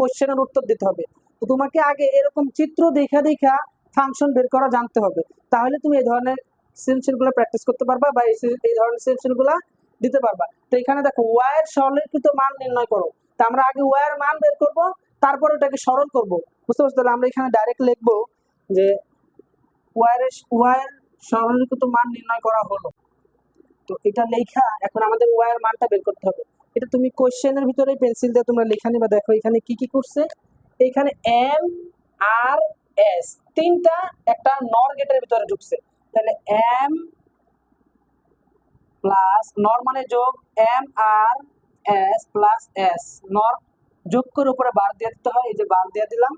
কোশ্চেনের উত্তর দিতে হবে। তো তোমাকে আগে এরকম চিত্র দেখা দেখা ফাংশন বের করা জানতে হবে, তাহলে তুমি এই ধরনের সৃজনশীলগুলো প্র্যাকটিস করতে পারবা বা এই ধরনের সৃজনশীলগুলো দিতে পারবা। তো এখানে দেখো ওয়াই এর সরলীকৃত মান নির্ণয় করো। তা আমরা আগে ওয়াই এর মান বের করব, তারপর ওটাকে সরল করব। বুঝতে পারছো? তাহলে আমরা এখানে ডাইরেক্ট লিখবো যে ওয়াই এর সরলীকৃত মান নির্ণয় করা হলো। তো এটা লেখা এখন আমাদের ওয়াই এর মানটা বের করতে হবে। এটা তুমি কোশ্চেনের ভিতরে পেন্সিল দিয়ে তোমরা লেখা নিবা। দেখো এখানে কি কি করছে, এখানে এম আর এস তিনটা একটা নর গেটের ভিতরে ঢুকছে। তাহলে এম প্লাস নর মানে যোগ, M R S plus S, নর যোগ করে উপরে বার দিয়ে দিতে হয়, এই যে বার দিয়ে দিলাম।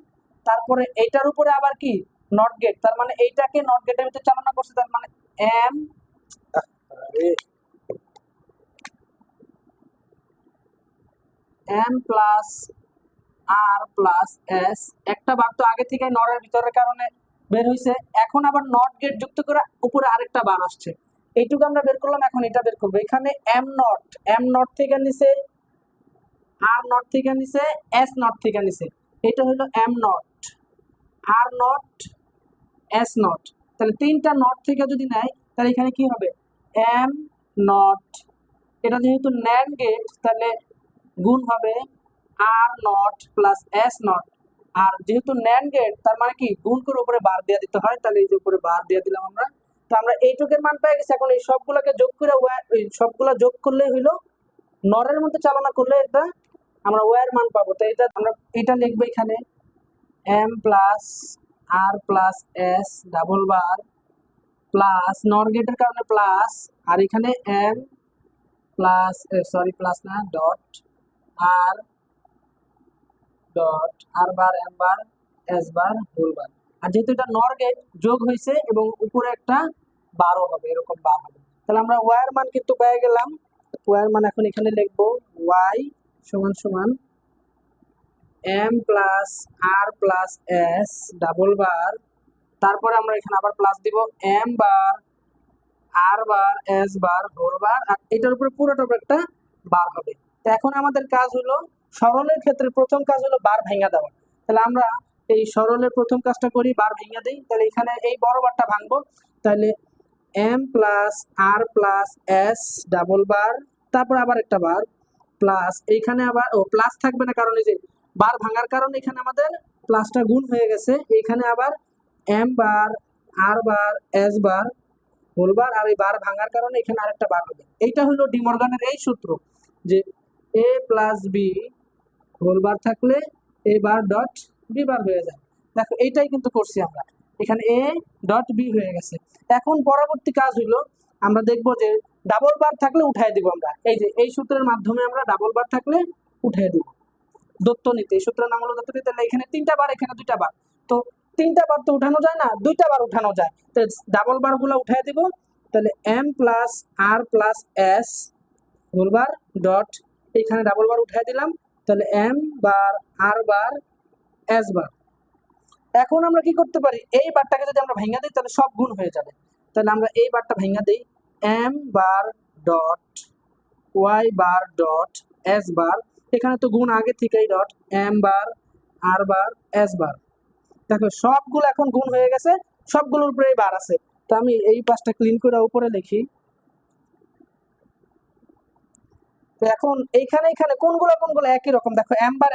তারপরে এইটার উপরে আবার কি নট গেট, তার মানে এইটাকে নট গেটের ভিতরে চালনা করছে, তার মানে M M plus R plus S, একটা বার তো আগে থেকে নরের ভিতরের কারণে বের হয়েছে, এখন আবার নট গেট যুক্ত করে উপরে আরেকটা বার আসছে, এইটুকু আমরা বের করলাম। এখন এটা বের করবো, এখানে এম নট থেকে নিচে, আর নট থেকে নিচে, এস নট থেকে নিচে, এটা হলো এম নট, আর নট, এস নট। তাহলে তিনটা নট থেকে যদি নেয় তাহলে এখানে কি হবে, এম নট, এটা যেহেতু ন্যান্ড গেট তাহলে গুণ হবে আর নট প্লাস এস নট, আর যেহেতু ন্যান্ড গেট তার মানে কি গুণ করে উপরে বার দিয়ে দিতে হয়, তাহলে এই যে উপরে বার দিয়ে দিলাম আমরা। তো আমরা এইটুকের মান পেয়ে গেছি। এখন এই সবগুলোকে যোগ করে সবগুলা যোগ করলে হইলো নরের মধ্যে চালনা করলে এটা আমরা ওয়াই এর মান পাবো। তো এটা আমরা এটা লিখবো এখানে M plus R plus S double bar plus NOR গেটের কারণে প্লাস, আর এখানে এম প্লাস সরি প্লাস না dot R dot R bar M bar S bar whole bar, আর যেহেতু এটা নর গেট যোগ হয়েছে এবং উপরে একটা বারও হবে, এরকম বার হবে। তাহলে আমরা ওয়াই এর মান কিন্তু পেয়ে গেলাম। ওয়াই এর মান এখন এখানে লিখবো ওয়াই সমান সমান M plus R plus S double বার, তারপরে আমরা এখানে আবার প্লাস দিব এম বার আর bar S bar whole bar, আর এটার উপরে পুরোটা একটা বার হবে। তো এখন আমাদের কাজ হলো সরলের ক্ষেত্রে প্রথম কাজ হলো বার ভেঙে দেওয়া। তাহলে আমরা এই সরলের প্রথম কাজটা করি, বার ভেঙে দিই। তাহলে এখানে এই বড় বারটা ভাঙবো, তাহলে M plus R plus S double বার, তারপর আবার একটা বার প্লাস, এইখানে আবার প্লাস থাকবে না কারণ এই যে বার ভাঙার কারণে এখানে আমাদের প্লাসটা গুণ হয়ে গেছে, এখানে আবার এম বার আর bar S bar whole bar, আর এই বার ভাঙার কারণে এখানে আরেকটা বার হবে। এইটা হলো ডি মর্গানের এই সূত্র যে এ প্লাস বি হোল বার থাকলে এ বার ডট বি বার হয়ে যায়। দেখো এইটাই কিন্তু করছি আমরা, এখানে এ ডট বি হয়ে গেছে। এখন পরবর্তী কাজ হলো আমরা দেখব যে ডাবল বার থাকলে উঠাই দিব আমরা, এই যে এই সূত্রের মাধ্যমে আমরা ডাবল বার থাকলে উঠাই দিব দত্ত নিতে, এই সূত্রের নাম হলো দত্ত নিতে। তাহলে এখানে তিনটা বার, এখানে দুইটা বার, তো তিনটা বার তো উঠানো যায় না, দুইটা বার উঠানো যায়, তো ডাবল বার গুলো উঠাই দিব। তাহলে M plus R plus S whole bar dot, এখানে ডাবল বার উঠাই দিলাম, তাহলে এম বার আর বার এস বার। এখন আমরা কি করতে পারি, এই বারটাকে যদি আমরা ভেঙে দিই তাহলে সব গুণ হয়ে যাবে। তাহলে আমরা এই বারটা ভেঙে দিই, M bar dot Y bar dot S bar, এখানে তো গুণ আগে থেকেই ডট এম বার আর বার এস বার। দেখো সবগুলো এখন গুণ হয়ে গেছে, সবগুলোর উপরে বার আছে। তো আমি এই পাশটা ক্লিন করে উপরে লিখি। তো এখন এইখানে এখানে কোনগুলো একই রকম, দেখো এম বার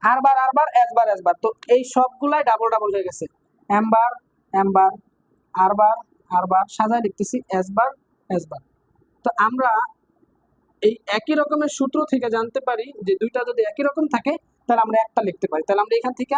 আর বার এস বার, তো এই সবগুলাই ডাবল ডাবল হয়ে গেছে, এম বার আর বার সাজায় লিখতেছি এস বার। তো আমরা এই একই রকমের সূত্র থেকে জানতে পারি যে দুইটা যদি একই রকম থাকে তাহলে আমরা একটা লিখতে পারি। তাহলে আমরা এখান থেকে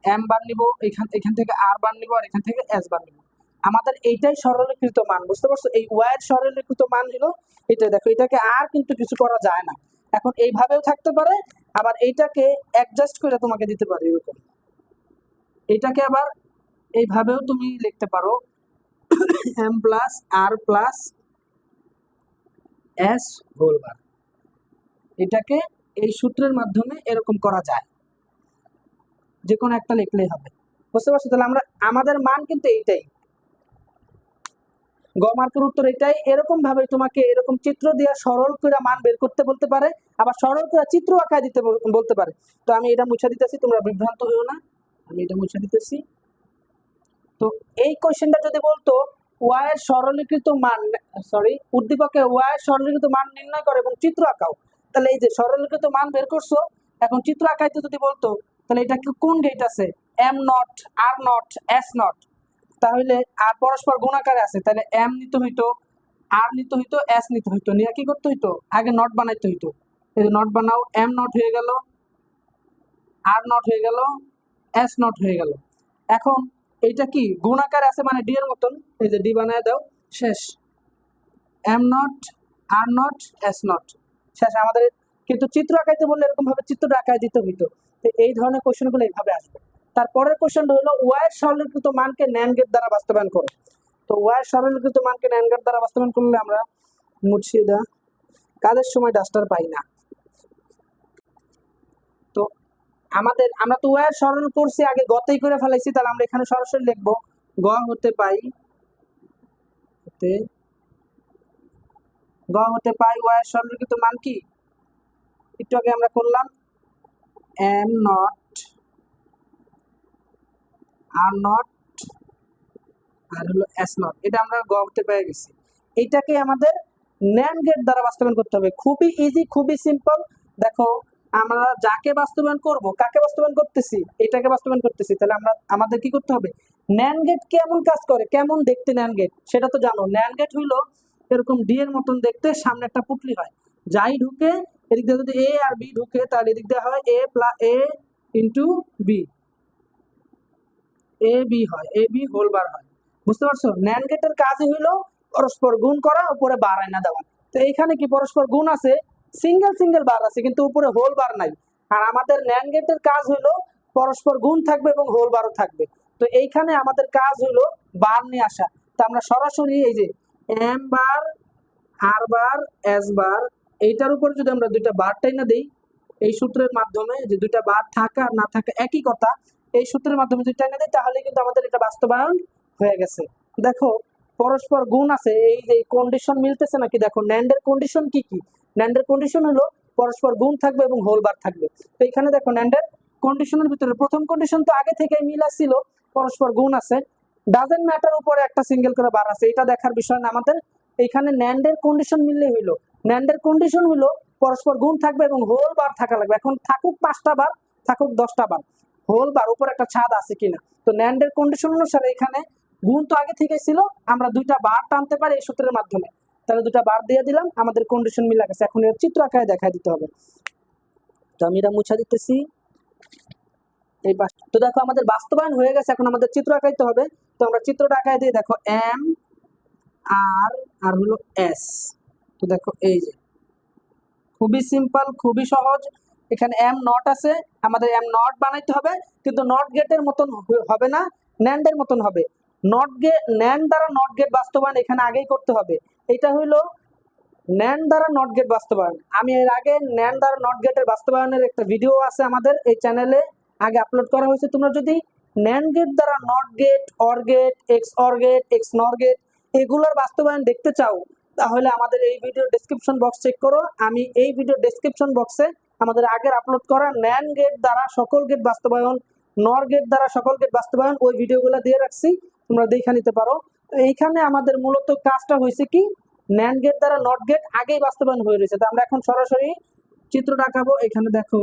এম বার নিব, এখান থেকে আর বার নিব, আর এখান থেকে এস বার নিব। আমাদের এইটাই সরলীকৃত মান, বুঝতে পারছো? এই ওয়াই এর সরলীকৃত মান হলো এটা। দেখো এটাকে আর কিন্তু কিছু করা যায় না, এখন এইভাবেও থাকতে পারে, আবার এইটাকে অ্যাডজাস্ট করে তোমাকে দিতে পারে এরকম, এটাকে আবার এইভাবেও তুমি লিখতে পারো M plus R plus S whole বার, এটাকে এই সূত্রের মাধ্যমে এরকম করা যায়, যে কোনো একটা লিখলেই হবে। বুঝতে পারছো? তাহলে আমরা আমাদের মান কিন্তু এইটাই। গ মার্কের উত্তর এটাই। এরকম ভাবে তোমাকে এরকম চিত্র দিয়ে সরল করে মান বের করতে বলতে পারে, আবার সরল করে চিত্র আঁকায় দিতে বলতে পারে। তো আমি এটা মুছে দিতেছি, তোমরা বিভ্রান্ত হইও না, আমি এটা মুছে দিতেছি। তো এই কোশ্চেনটা যদি বলতো ওয়াই এর সরলীকৃত মান, উদ্দীপকে ওয়াই এর সরলীকৃত মান নির্ণয় করে এবং চিত্র আঁকাও, তাহলে এই যে সরলীকৃত মান বের করছো, এখন চিত্র আঁকাইতে যদি বলতো, তাহলে এটা কোন গেট আছে, এম নট, আর নট, এস নট, তাহলে আর পরস্পর গুণাকারে আছে, তাহলে এম নিতে হইতো, আর নিতে হইতো, এস নিতে হইতো, নিয়ে কি করতে হইতো, আগে নট বানাইতে হইতো। এই যে নট বানাও, এম নট হয়ে গেল, আর নট হয়ে গেল, এস নট হয়ে গেল। এখন এইটা কি গুণাকার আছে মানে ডি এর মতন, এই যে ডি বানায় দাও, শেষ। এম নট, আর নট, এস নট, শেষ আমাদের। কিন্তু চিত্র আঁকাইতে বললে এরকম ভাবে চিত্রটা আঁকায় দিতে হইতো। তো এই ধরনের কোশ্চেনগুলো এইভাবে আসবে। তারপরের কোশ্চেনটা হলো ওয়াই এর সরলীকৃত মানকে ন্যান্ড গেট দ্বারা বাস্তবায়ন করো। তো ওয়াই এর সরলীকৃত মানকে ন্যান্ড গেট দ্বারা বাস্তবায়ন করলে আমরা মুছিয়ে দা, কাজের সময় ডাস্টার পাই না। তো আমরা তো ওয়াই এর সরল করছি, আগে গতেই করে ফেলাইছি, তাহলে আমরা এখানে সরাসরি লিখবো গ হতে পাই ওয়াই এর সরলীকৃত মান কি, একটু আগে আমরা করলাম এম নট, আর নট, আর হলো এস নট, এটা আমরা গ হতে পেয়ে গেছি। এইটাকে আমাদের ন্যান্ড গেট দ্বারা বাস্তবায়ন করতে হবে। খুবই ইজি, খুবই সিম্পল। দেখো আমরা যাকে বাস্তবায়ন করব, কাকে বাস্তবায়ন করতেছি, এটাকে বাস্তবায়ন করতেছি, তাহলে আমাদের কি করতে হবে, ন্যান্ড গেট কেমন কাজ করে, কেমন দেখতে ন্যান্ড গেট সেটা তো জানো। ন্যান্ড গেট হইলো এরকম ডি এর মতন দেখতে, সামনে একটা পুটলি হয়, যাই ঢুকে এদিক দিয়ে যদি এ আর বি ঢুকে, তাহলে এদিক দিয়ে হয় এ plus A into B, A B হয়, এ বি হোল বার হয়। বুঝতে পারছো, ন্যান্ড গেটের কাজই হইলো পরস্পর গুণ করা, উপরে বার আইনা দেওয়া। তো এইখানে কি পরস্পর গুণ আছে, সিঙ্গেল সিঙ্গেল বার আছে, কিন্তু উপরে হোল বার নাই। আর আমাদের ন্যান্ড গেটের কাজ হইলো পরস্পর গুণ থাকবে এবং হোল বারও থাকবে। তো এইখানে আমাদের কাজ হইলো বার নিয়ে আসা। তো আমরা সরাসরি এই যে এম বার, আর বার, এস বার, এইটার উপরে যদি আমরা দুইটা বার টাইনা দেই, এই সূত্রের মাধ্যমে, যে দুইটা বার থাকা আর না থাকা একই কথা, এই সূত্রের মাধ্যমে যদি টাইনা দেই, তাহলে কিন্তু আমাদের এটা বাস্তবায়ন হয়ে গেছে। দেখো পরস্পর গুণ আছে, এই যে কন্ডিশন মিলতেছে নাকি, দেখো ন্যান্ডের কন্ডিশন কি কি, ন্যান্ডের কন্ডিশন হলো পরস্পর গুণ থাকবে এবং হোল বার থাকবে। তো এখানে দেখো ন্যান্ডের কন্ডিশনের ভিতরে প্রথম কন্ডিশন তো আগে থেকেই মিল ছিল, পরস্পর গুণ আছে, ডাজেন্ট ম্যাটার উপরে একটা সিঙ্গেল করে বার আছে, এটা দেখার বিষয় না আমাদের। এইখানে ন্যান্ডের কন্ডিশন মিললে হইলো, ন্যান্ডের কন্ডিশন হলো পরস্পর গুণ থাকবে এবং হোল বার থাকা লাগবে। এখন থাকুক 5টা বার, থাকুক 10টা বার, হোল বার উপর একটা ছাদ আছে কিনা। তো ন্যান্ডের কন্ডিশন অনুসারে এখানে গুণ তো আগে থেকে ছিল, আমরা দুইটা বার টানতে পারি এই সূত্রের মাধ্যমে, তাহলে দুটা বার দিয়ে দিলাম, আমাদের কন্ডিশন মিলে গেছে। এখন এর চিত্র আকারে দেখা দিতে হবে। তো আমি এটা মুছা দিতেছি। এই তো দেখো আমাদের বাস্তবায়ন হয়ে গেছে, এখন আমাদের চিত্র আঁকাইতে হবে। তো আমরা চিত্রটা আঁকাই দিয়ে দেখো এম আর আর হলো এস। তো দেখো এই যে খুবই সিম্পল, খুবই সহজ। এখানে এম নট আছে, আমাদের এম নট বানাইতে হবে, কিন্তু নট গেটের মতন হবে না, ন্যান্ডের মতন হবে। নট গেট, ন্যান্ড দ্বারা নট গেট বাস্তবায়ন এখানে আগেই করতে হবে। এটা হইলো ন্যান্ড দ্বারা নট গেট বাস্তবায়ন। আমি এর আগে ন্যান্ড দ্বারা নট গেটের বাস্তবায়নের একটা ভিডিও আছে আমাদের এই চ্যানেলে, আগে আপলোড করা হয়েছে। তোমরা যদি ন্যান্ড গেট দ্বারা NOT gate, OR gate, X OR gate, X NOR gate এগুলোর বাস্তবায়ন দেখতে চাও, তাহলে আমাদের এই ভিডিও ডেসক্রিপশন বক্স চেক করো। আমি এই ভিডিও ডেসক্রিপশন বক্সে আমাদের আগের আপলোড করা ন্যান্ড গেট দ্বারা সকল গেট বাস্তবায়ন, নর গেট দ্বারা সকল গেট বাস্তবায়ন, ওই ভিডিওগুলো দিয়ে রাখছি, তোমরা দেখে নিতে পারো। এইখানে আমাদের মূলত কাজটা হয়েছে কি, ন্যান্ড গেট দ্বারা নট গেট আগেই বাস্তবায়ন হয়ে রয়েছে। তো আমরা এখন সরাসরি চিত্র আঁকাবো। এখানে দেখো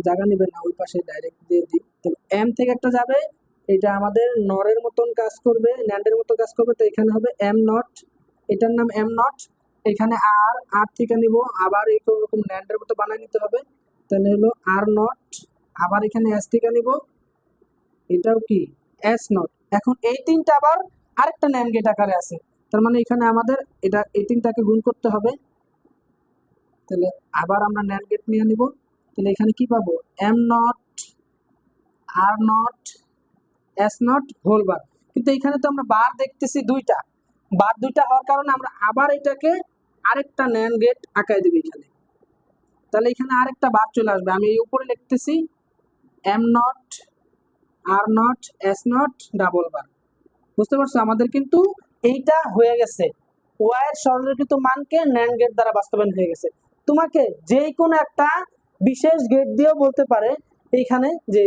জায়গা নেবে না, ওই পাশে ডাইরেক্ট দিয়ে দিই। তো এম থেকে একটা যাবে, এটা আমাদের নরের মতন কাজ করবে, ন্যান্ডের মতো কাজ করবে। তো এখানে হবে এম নট, এটার নাম এম নট। এখানে আর, আর থেকে নিব, আবার এরকম ন্যান্ডের মতো বানিয়ে নিতে হবে, তাহলে হলো আর নট। আবার এখানে এস থেকে নিব, এটাও কি এস নট। এখন এই তিনটা আবার আরেকটা ন্যান্ড গেট আকারে আছে, তার মানে এখানে আমাদের এটা এই তিনটাকে গুণ করতে হবে। তাহলে আবার আমরা ন্যান্ড গেট নিয়ে নিব, তাহলে এখানে কি পাবো, এম নট, আর not, S not whole bar. কিন্তু এখানে তো আমরা বার দেখতেছি দুইটা, বার দুইটা হওয়ার কারণে আমরা আবার এটাকে আরেকটা ন্যান্ড গেট আঁকায় দেব এখানে, তাহলে এখানে আরেকটা বার চলে আসবে। আমি এই উপরে লিখতেছি এম নট, আর নট, এস নট, ডাবল বার। বুঝতে পারছো? আমাদের কিন্তু এইটা হয়ে গেছে, ওয়াই এর সরলীকৃত মানকে ন্যান্ড গেট দ্বারা বাস্তবায়ন হয়ে গেছে। তোমাকে যে কোনো একটা বিশেষ গেট দিয়েও বলতে পারে এইখানে যে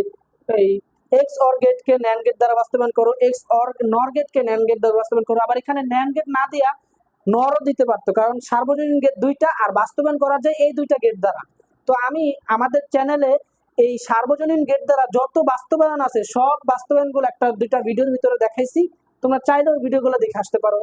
এই এক্স অর গেটকে ন্যান্ড গেট দ্বারা বাস্তবায়ন করো, এক্স অর নর গেটকে ন্যান্ড গেট দ্বারা বাস্তবায়ন করো। আবার এখানে ন্যান্ড গেট না দিয়া নরও দিতে পারতো, কারণ সার্বজনীন গেট দুইটা আর বাস্তবায়ন করা যায় এই দুইটা গেট দ্বারা। তো আমি আমাদের চ্যানেলে এই সার্বজনীন গেট দ্বারা যত বাস্তবায়ন আছে সব বাস্তবায়নগুলো একটা দুইটা ভিডিওর ভিতরে দেখাইছি, তোমরা চাইলেও ভিডিওগুলো দেখে আসতে পারো।